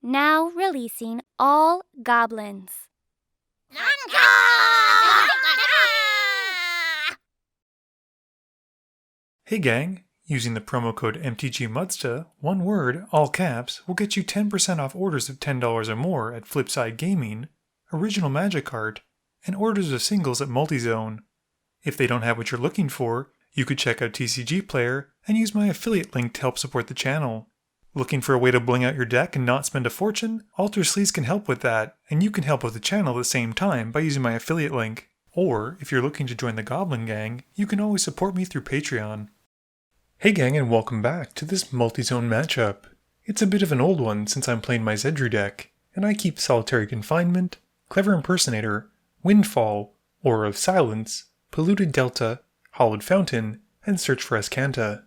Now releasing all goblins. Hey gang, using the promo code MTGMudsta, one word, all caps, will get you 10% off orders of $10 or more at Flipside Gaming, Original Magic Art, and orders of singles at Multizone. If they don't have what you're looking for, you could check out TCG Player and use my affiliate link to help support the channel. Looking for a way to bling out your deck and not spend a fortune? Alter Sleaze can help with that, and you can help with the channel at the same time by using my affiliate link. Or, if you're looking to join the Goblin Gang, you can always support me through Patreon. Hey gang, and welcome back to this Multizone matchup. It's a bit of an old one since I'm playing my Zedruu deck, and I keep Solitary Confinement, Clever Impersonator, Windfall, Aura of Silence, Polluted Delta, Hollowed Fountain, and Search for Escanta.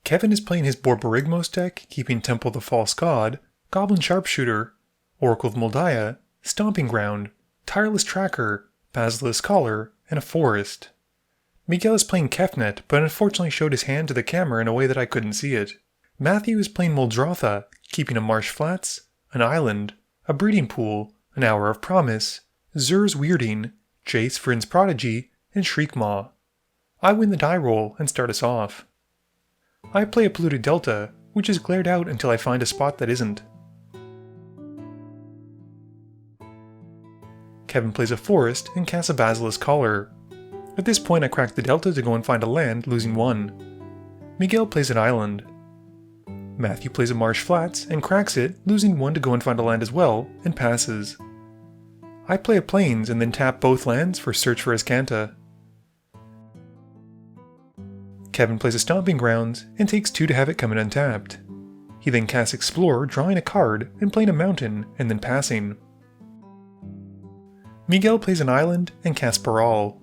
Kevin is playing his Borborygmos deck, keeping Temple the False God, Goblin Sharpshooter, Oracle of Moldiah, Stomping Ground, Tireless Tracker, Basilisk Collar, and a Forest. Miguel is playing Kefnet, but unfortunately showed his hand to the camera in a way that I couldn't see it. Matthew is playing Muldrotha, keeping a Marsh Flats, an Island, a Breeding Pool, an Hour of Promise, Zur's Weirding, Jace Vryn's Prodigy, and Shriekmaw. I win the die roll and start us off. I play a Polluted Delta, which is glared out until I find a spot that isn't. Kevin plays a Forest and casts a Basilisk Collar. At this point I crack the Delta to go and find a land, losing 1. Miguel plays an Island. Matthew plays a Marsh Flats and cracks it, losing 1 to go and find a land as well, and passes. I play a Plains and then tap both lands for Search for Escanta. Kevin plays a Stomping Grounds and takes 2 to have it come in untapped. He then casts Explore, drawing a card, and playing a Mountain, and then passing. Miguel plays an Island and casts Baral.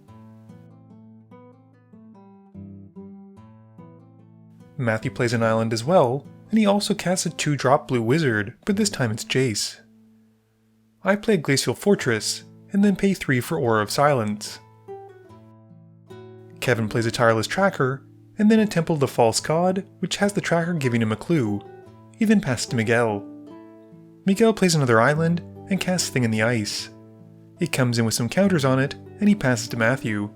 Matthew plays an Island as well, and he also casts a 2-drop Blue Wizard, but this time it's Jace. I play Glacial Fortress, and then pay 3 for Aura of Silence. Kevin plays a Tireless Tracker, and then a Temple of the False God, which has the tracker giving him a clue. He then passes to Miguel. Miguel plays another Island, and casts Thing in the Ice. It comes in with some counters on it, and he passes to Matthew.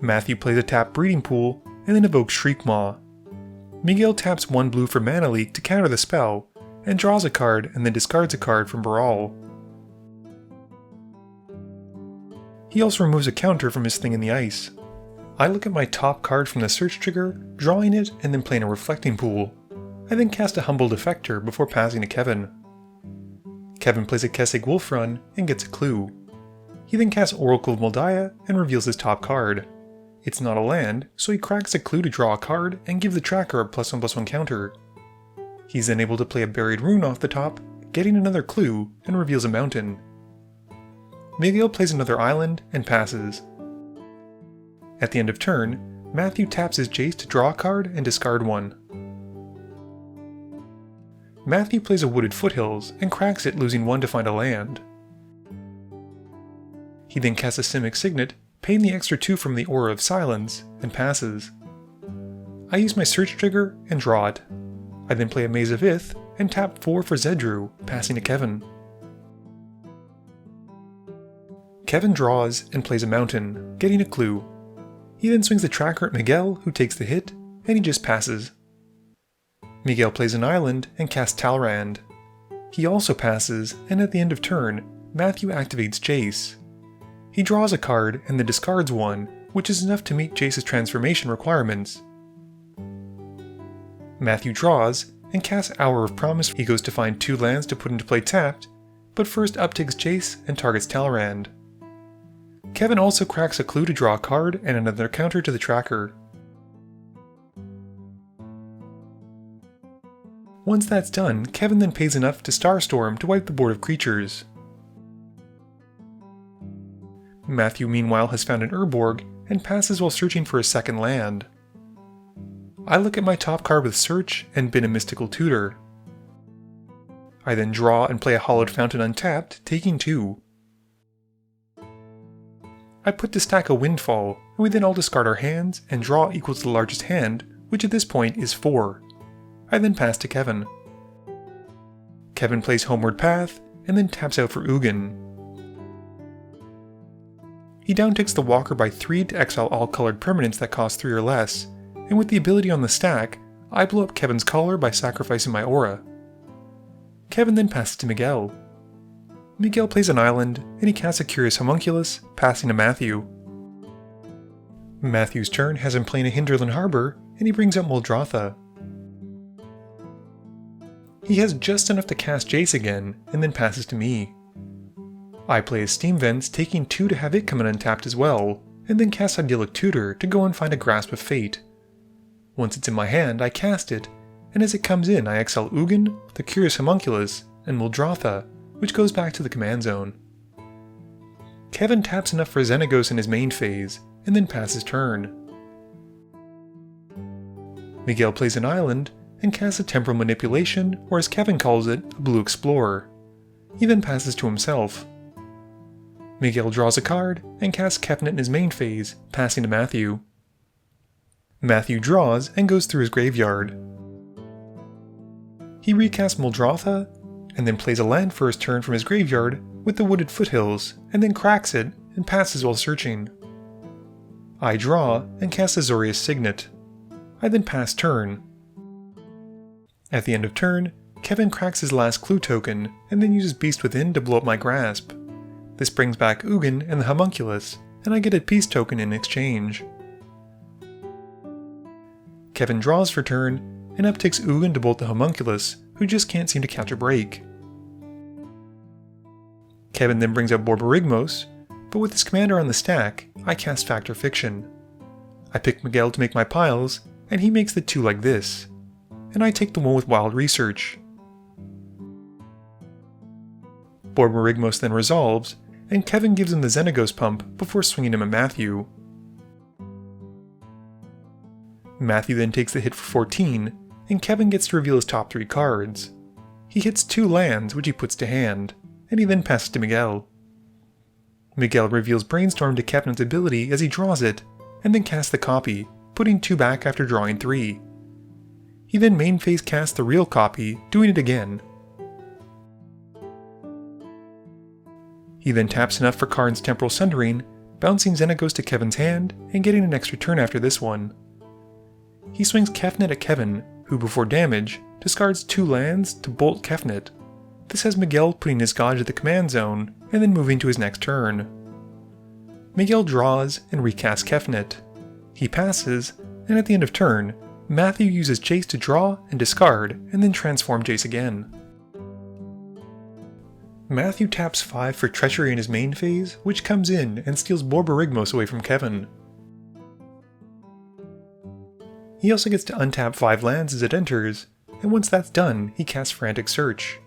Matthew plays a tap Breeding Pool, and then evokes Shriekmaw. Miguel taps 1 blue for Mana Leak to counter the spell, and draws a card and then discards a card from Baral. He also removes a counter from his Thing in the Ice. I look at my top card from the search trigger, drawing it, and then playing a Reflecting Pool. I then cast a Humble Defector before passing to Kevin. Kevin plays a Kessig Wolf Run and gets a clue. He then casts Oracle of Moldiah and reveals his top card. It's not a land, so he cracks a clue to draw a card and give the tracker a +1/+1 counter. He's then able to play a Buried Rune off the top, getting another clue, and reveals a Mountain. Miguel plays another Island and passes. At the end of turn, Matthew taps his Jace to draw a card and discard 1. Matthew plays a Wooded Foothills and cracks it, losing 1 to find a land. He then casts a Simic Signet, paying the extra 2 from the Aura of Silence, and passes. I use my search trigger and draw it. I then play a Maze of Ith and tap 4 for Zedruu, passing to Kevin. Kevin draws and plays a Mountain, getting a clue. He then swings the tracker at Miguel, who takes the hit, and he just passes. Miguel plays an Island and casts Talrand. He also passes, and at the end of turn, Matthew activates Jace. He draws a card and then discards 1, which is enough to meet Jace's transformation requirements. Matthew draws and casts Hour of Promise. He goes to find 2 lands to put into play tapped, but first uptakes Jace and targets Talrand. Kevin also cracks a clue to draw a card and another counter to the tracker. Once that's done, Kevin then pays enough to Starstorm to wipe the board of creatures. Matthew meanwhile has found an Urborg and passes while searching for a second land. I look at my top card with Search and bin a Mystical Tutor. I then draw and play a Hollowed Fountain untapped, taking 2. I put to stack a Windfall, and we then all discard our hands and draw equals the largest hand, which at this point is 4. I then pass to Kevin. Kevin plays Homeward Path, and then taps out for Ugin. He downticks the Walker by 3 to exile all colored permanents that cost 3 or less, and with the ability on the stack, I blow up Kevin's color by sacrificing my aura. Kevin then passes to Miguel. Miguel plays an island, and he casts a Curious Homunculus, passing to Matthew. Matthew's turn has him playing a Hinterland Harbor, and he brings out Muldrotha. He has just enough to cast Jace again, and then passes to me. I play a Steam Vents, taking 2 to have it come in untapped as well, and then cast Idyllic Tutor to go and find a Grasp of Fate. Once it's in my hand, I cast it, and as it comes in I exile Ugin, the Curious Homunculus, and Muldrotha, which goes back to the command zone. Kevin taps enough for Xenagos in his main phase, and then passes turn. Miguel plays an island, and casts a Temporal Manipulation, or as Kevin calls it, a Blue Explorer. He then passes to himself. Miguel draws a card, and casts Kefnet in his main phase, passing to Matthew. Matthew draws, and goes through his graveyard. He recasts Muldrotha, and then plays a land for his turn from his graveyard with the Wooded Foothills, and then cracks it, and passes while searching. I draw, and cast Azorius Signet. I then pass turn. At the end of turn, Kevin cracks his last clue token, and then uses Beast Within to blow up my grasp. This brings back Ugin and the Homunculus, and I get a peace token in exchange. Kevin draws for turn, and upticks Ugin to bolt the Homunculus, who just can't seem to catch a break. Kevin then brings out Borborygmos, but with his commander on the stack, I cast Fact or Fiction. I pick Miguel to make my piles, and he makes the 2 like this, and I take the one with Wild Research. Borborygmos then resolves, and Kevin gives him the Xenagos pump before swinging him at Matthew. Matthew then takes the hit for 14, and Kevin gets to reveal his top 3 cards. He hits 2 lands, which he puts to hand, and he then passes to Miguel. Miguel reveals Brainstorm to Kefnet's ability as he draws it, and then casts the copy, putting 2 back after drawing 3. He then main phase casts the real copy, doing it again. He then taps enough for Karn's Temporal Sundering, bouncing Xenagos to Kevin's hand, and getting an extra turn after this one. He swings Kefnet at Kevin, who before damage, discards 2 lands to bolt Kefnet. This has Miguel putting his god to the command zone, and then moving to his next turn. Miguel draws and recasts Kefnet. He passes, and at the end of turn, Matthew uses Jace to draw and discard, and then transform Jace again. Matthew taps 5 for Treachery in his main phase, which comes in and steals Borborygmos away from Kevin. He also gets to untap 5 lands as it enters, and once that's done, he casts Frantic Search.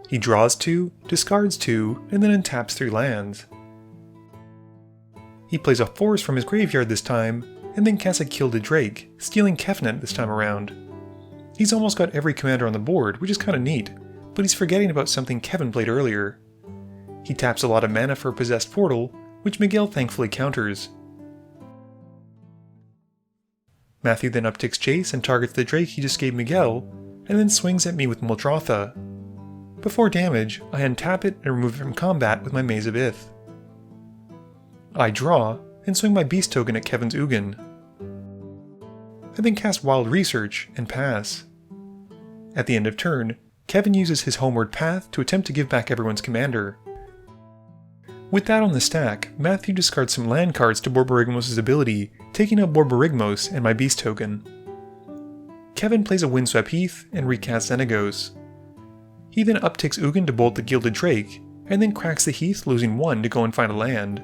He draws 2, discards 2, and then untaps 3 lands. He plays a Forest from his graveyard this time, and then casts a Gilded Drake, stealing Kefnet this time around. He's almost got every commander on the board, which is kinda neat, but he's forgetting about something Kevin played earlier. He taps a lot of mana for a Possessed Portal, which Miguel thankfully counters. Matthew then upticks Jace and targets the Drake he just gave Miguel, and then swings at me with Muldrotha. Before damage, I untap it and remove it from combat with my Maze of Ith. I draw, and swing my Beast token at Kevin's Ugin. I then cast Wild Research and pass. At the end of turn, Kevin uses his Homeward Path to attempt to give back everyone's commander. With that on the stack, Matthew discards some land cards to Borborygmos' ability, taking out Borborygmos and my Beast token. Kevin plays a Windswept Heath and recasts Xenagos. He then upticks Ugin to bolt the Gilded Drake, and then cracks the Heath, losing 1 to go and find a land.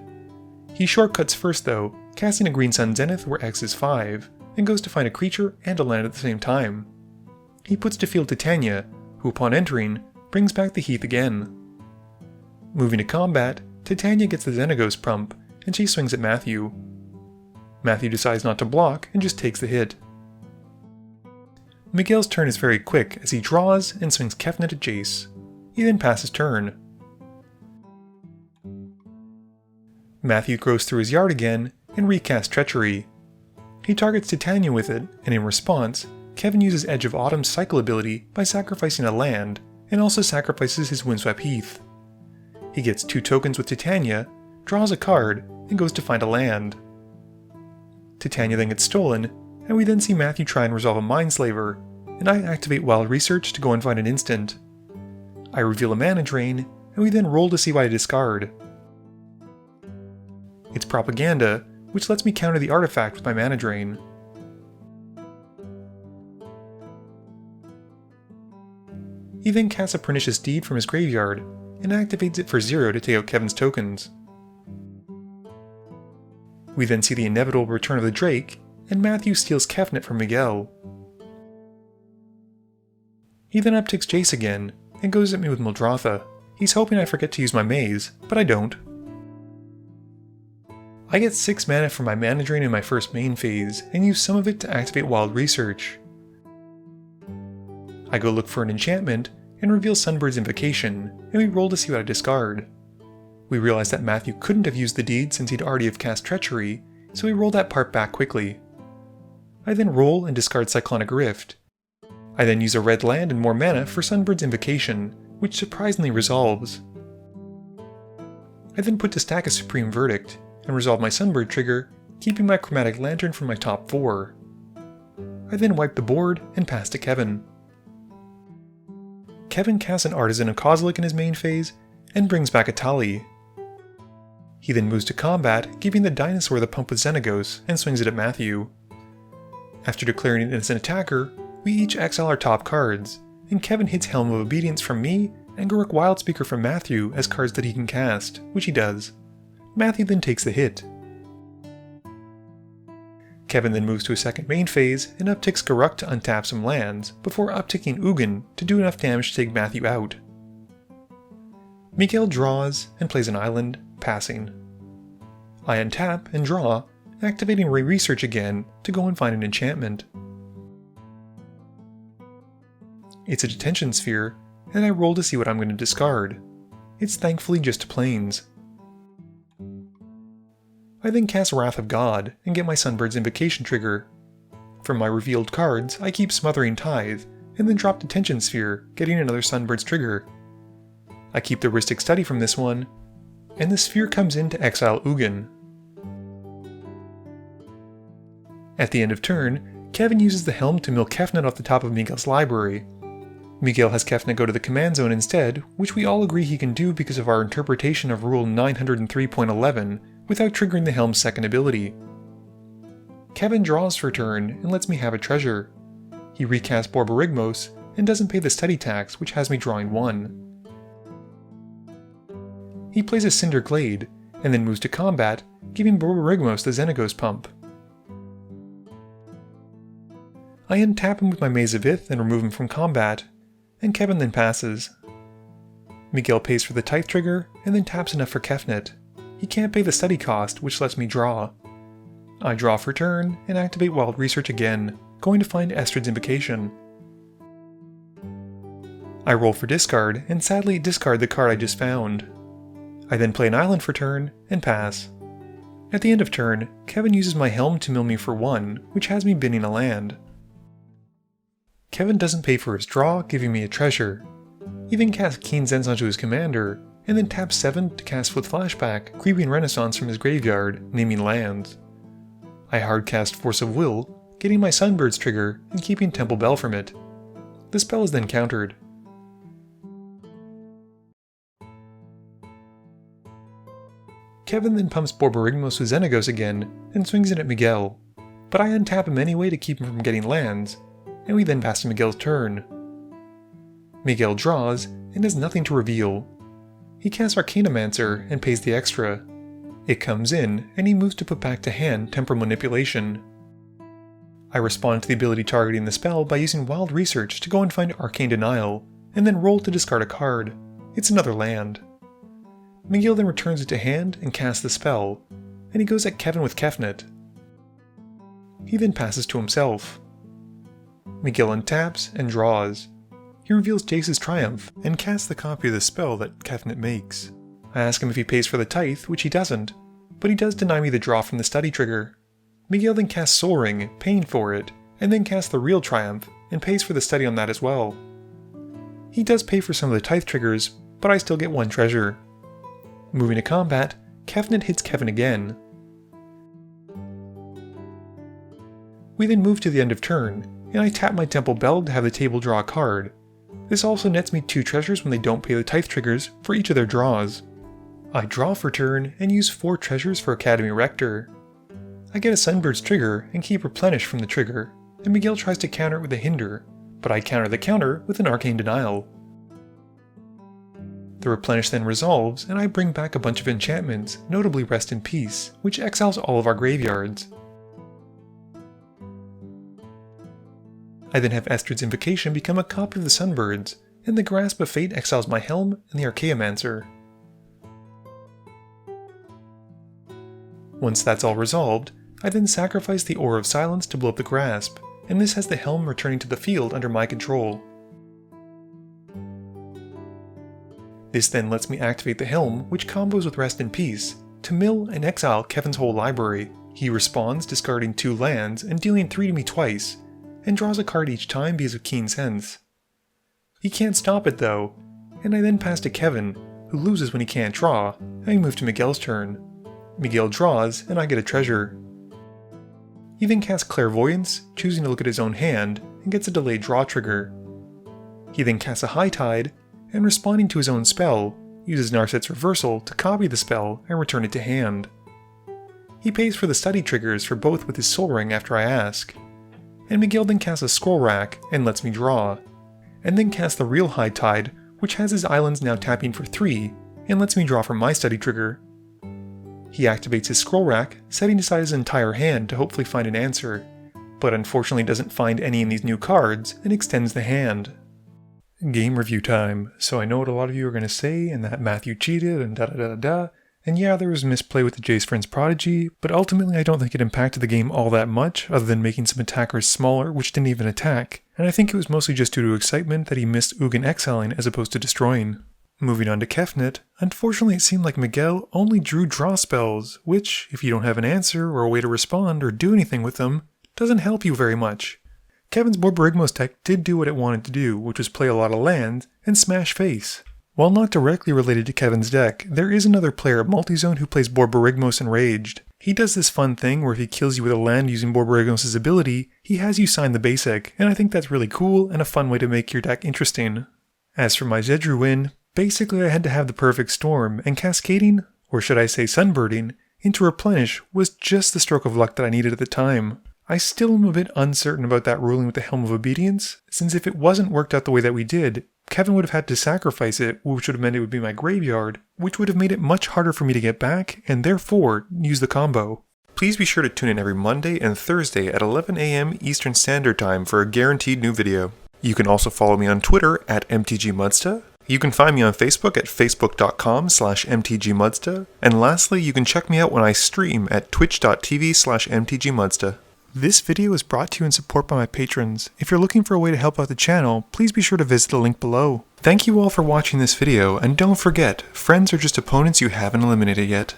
He shortcuts first though, casting a Green Sun Zenith where X is 5, and goes to find a creature and a land at the same time. He puts to field Titania, who upon entering, brings back the Heath again. Moving to combat, Titania gets the Xenagos pump, and she swings at Matthew. Matthew decides not to block and just takes the hit. Miguel's turn is very quick as he draws and swings Kefnet at Jace. He then passes turn. Matthew goes through his yard again and recasts Treachery. He targets Titania with it, and in response, Kevin uses Edge of Autumn's cycle ability by sacrificing a land, and also sacrifices his Windswept Heath. He gets 2 tokens with Titania, draws a card, and goes to find a land. Titania then gets stolen, and we then see Matthew try and resolve a Mindslaver, and I activate Wild Research to go and find an instant. I reveal a mana drain, and we then roll to see what I discard. It's Propaganda, which lets me counter the artifact with my mana drain. He then casts a Pernicious Deed from his graveyard, and activates it for 0 to take out Kevin's tokens. We then see the inevitable return of the Drake, and Matthew steals Kefnet from Miguel. He then upticks Jace again, and goes at me with Muldrotha. He's hoping I forget to use my maze, but I don't. I get 6 mana from my mana drain in my first main phase, and use some of it to activate Wild Research. I go look for an enchantment, and reveal Sunbird's Invocation, and we roll to see what I discard. We realize that Matthew couldn't have used the deed since he'd already have cast Treachery, so we roll that part back quickly. I then roll and discard Cyclonic Rift. I then use a red land and more mana for Sunbird's Invocation, which surprisingly resolves. I then put to stack a Supreme Verdict, and resolve my Sunbird trigger, keeping my Chromatic Lantern from my top 4. I then wipe the board and pass to Kevin. Kevin casts an Artisan of Kozilek in his main phase, and brings back a Tali. He then moves to combat, giving the dinosaur the pump with Xenagos, and swings it at Matthew. After declaring an innocent attacker, we each exile our top cards, and Kevin hits Helm of Obedience from me, and Garruk Wildspeaker from Matthew as cards that he can cast, which he does. Matthew then takes the hit. Kevin then moves to a second main phase and upticks Garruk to untap some lands, before upticking Ugin to do enough damage to take Matthew out. Miguel draws and plays an island, passing. I untap and draw, activating Research again to go and find an enchantment. It's a Detention Sphere, and I roll to see what I'm going to discard. It's thankfully just plains. I then cast Wrath of God and get my Sunbird's Invocation trigger. From my revealed cards, I keep Smothering Tithe, and then drop Detention Sphere, getting another Sunbird's trigger. I keep the Rhystic Study from this one, and the sphere comes in to exile Ugin. At the end of turn, Kevin uses the Helm to mill Kefnet off the top of Miguel's library. Miguel has Kefnet go to the command zone instead, which we all agree he can do because of our interpretation of Rule 903.11, without triggering the Helm's second ability. Kevin draws for turn and lets me have a treasure. He recasts Borborygmos and doesn't pay the study tax, which has me drawing 1. He plays a Cinder Glade, and then moves to combat, giving Borborygmos the Xenagos pump. I untap him with my Maze of Ith and remove him from combat, and Kevin then passes. Miguel pays for the Tithe trigger, and then taps enough for Kefnet. He can't pay the study cost, which lets me draw. I draw for turn, and activate Wild Research again, going to find Estrid's Invocation. I roll for discard, and sadly discard the card I just found. I then play an island for turn, and pass. At the end of turn, Kevin uses my Helm to mill me for 1, which has me binning a land. Kevin doesn't pay for his draw, giving me a treasure. He then casts Keen Zens onto his commander, and then taps 7 to cast with Flashback, Creeping Renaissance from his graveyard, naming lands. I hardcast Force of Will, getting my Sunbird's trigger and keeping Temple Bell from it. The spell is then countered. Kevin then pumps Borborygmos with Xenagos again and swings it at Miguel, but I untap him anyway to keep him from getting lands, and we then pass to Miguel's turn. Miguel draws and has nothing to reveal. He casts Arcanomancer and pays the extra. It comes in, and he moves to put back to hand Temporal Manipulation. I respond to the ability targeting the spell by using Wild Research to go and find Arcane Denial, and then roll to discard a card. It's another land. Miguel then returns it to hand and casts the spell, and he goes at Kevin with Kefnet. He then passes to himself. Miguel untaps and draws. He reveals Jace's Triumph, and casts the copy of the spell that Kefnet makes. I ask him if he pays for the Tithe, which he doesn't, but he does deny me the draw from the study trigger. Miguel then casts Soul Ring, paying for it, and then casts the real Triumph, and pays for the study on that as well. He does pay for some of the tithe triggers, but I still get 1 treasure. Moving to combat, Kefnet hits Kevin again. We then move to the end of turn, and I tap my Temple Bell to have the table draw a card. This also nets me 2 treasures when they don't pay the tithe triggers for each of their draws. I draw for turn and use 4 treasures for Academy Rector. I get a Sunbird's trigger and keep Replenish from the trigger, and Miguel tries to counter it with a Hinder, but I counter the counter with an Arcane Denial. The Replenish then resolves, and I bring back a bunch of enchantments, notably Rest in Peace, which exiles all of our graveyards. I then have Estrid's Invocation become a copy of the Sunbirds, and the Grasp of Fate exiles my Helm and the Archaeomancer. Once that's all resolved, I then sacrifice the Aura of Silence to blow up the Grasp, and this has the Helm returning to the field under my control. This then lets me activate the Helm, which combos with Rest in Peace, to mill and exile Kevin's whole library. He responds discarding 2 lands and dealing 3 to me twice, and draws a card each time because of Keen Sense. He can't stop it though, and I then pass to Kevin, who loses when he can't draw, and we move to Miguel's turn. Miguel draws, and I get a treasure. He then casts Clairvoyance, choosing to look at his own hand, and gets a delayed draw trigger. He then casts a High Tide, and responding to his own spell, uses Narset's Reversal to copy the spell and return it to hand. He pays for the study triggers for both with his Soul Ring after I ask, and Miguel then casts a Scroll Rack and lets me draw, and then casts the real High Tide, which has his islands now tapping for 3, and lets me draw from my study trigger. He activates his Scroll Rack, setting aside his entire hand to hopefully find an answer, but unfortunately doesn't find any in these new cards and extends the hand. Game review time. So I know what a lot of you are going to say, and that Matthew cheated and da-da-da-da-da. And yeah, there was misplay with the Jace Friends Prodigy, but ultimately I don't think it impacted the game all that much, other than making some attackers smaller, which didn't even attack. And I think it was mostly just due to excitement that he missed Ugin exiling as opposed to destroying. Moving on to Kefnet, unfortunately it seemed like Miguel only drew draw spells, which, if you don't have an answer or a way to respond or do anything with them, doesn't help you very much. Kevin's Borborygmos deck did do what it wanted to do, which was play a lot of lands and smash face. While not directly related to Kevin's deck, there is another player at Multizone who plays Borborygmos Enraged. He does this fun thing where if he kills you with a land using Borborygmos' ability, he has you sign the basic, and I think that's really cool and a fun way to make your deck interesting. As for my Zedruu win, basically I had to have the perfect storm, and cascading, or should I say sunbirding, into Replenish was just the stroke of luck that I needed at the time. I still am a bit uncertain about that ruling with the Helm of Obedience, since if it wasn't worked out the way that we did, Kevin would have had to sacrifice it, which would have meant it would be my graveyard, which would have made it much harder for me to get back, and therefore use the combo. Please be sure to tune in every Monday and Thursday at 11 AM Eastern Standard Time for a guaranteed new video. You can also follow me on Twitter at MTGMudsta. You can find me on Facebook at facebook.com/MTGMudsta. And lastly, you can check me out when I stream at twitch.tv/MTGMudsta. This video is brought to you in support by my patrons. If you're looking for a way to help out the channel, please be sure to visit the link below. Thank you all for watching this video, and don't forget, friends are just opponents you haven't eliminated yet.